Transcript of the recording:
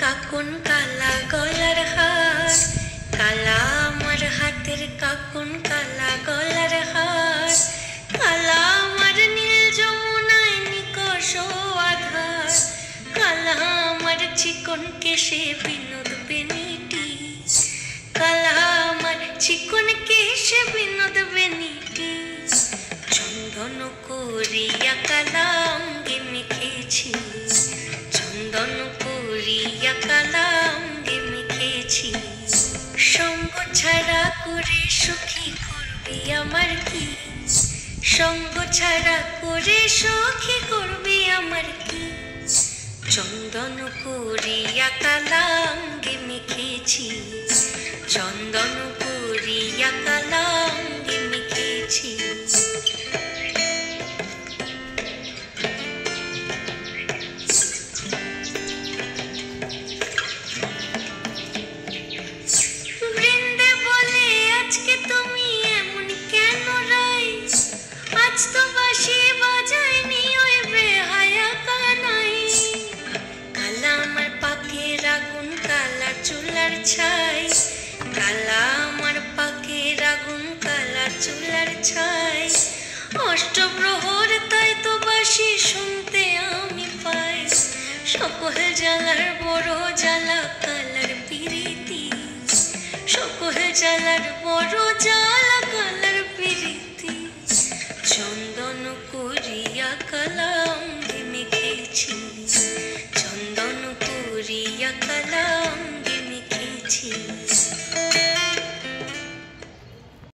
কাকুন কালা গলার হার, কালা আমার হাতের কাকুন কালা গলার হার, কালা আমার নীল যমুনায় নিকষ আধার, কালা আমার চিকন কেশে বিনোদ বেনিটি, কালা আমার চিকন কেশে বিনোদ বেনিটি, চন্দন করিয়া কালা অঙ্গে মেখেছি, চন্দন করিয়া কালা অঙ্গে মেখেছি, সঙ্গ ছাড়া করে সুখী করবি আমার কি, সঙ্গ ছাড়া করে সুখী করবি আমার কি, চন্দন করিয়া কালা অঙ্গে মেখেছি, চন্দন করিয়া কালা অঙ্গে মেখেছি। বৃন্দে বলে আজকে তুমি এমন কেন রাই, আজ তো বাঁশি বাজায়নি ওই বেহায়া কানাই, কালা আমার পাখের আগুন কালা চুলার ছাই, কালা আমার পাখের আগুন কালা চুলার ছাই, অষ্টপ্রহর তাই তো বাঁশি শুনতে আমি পাই, সকল জ্বালার বড় জ্বালা কালার পিরিতি, সকল জ্বালার বড় জ্বালা কালার পিরিতি,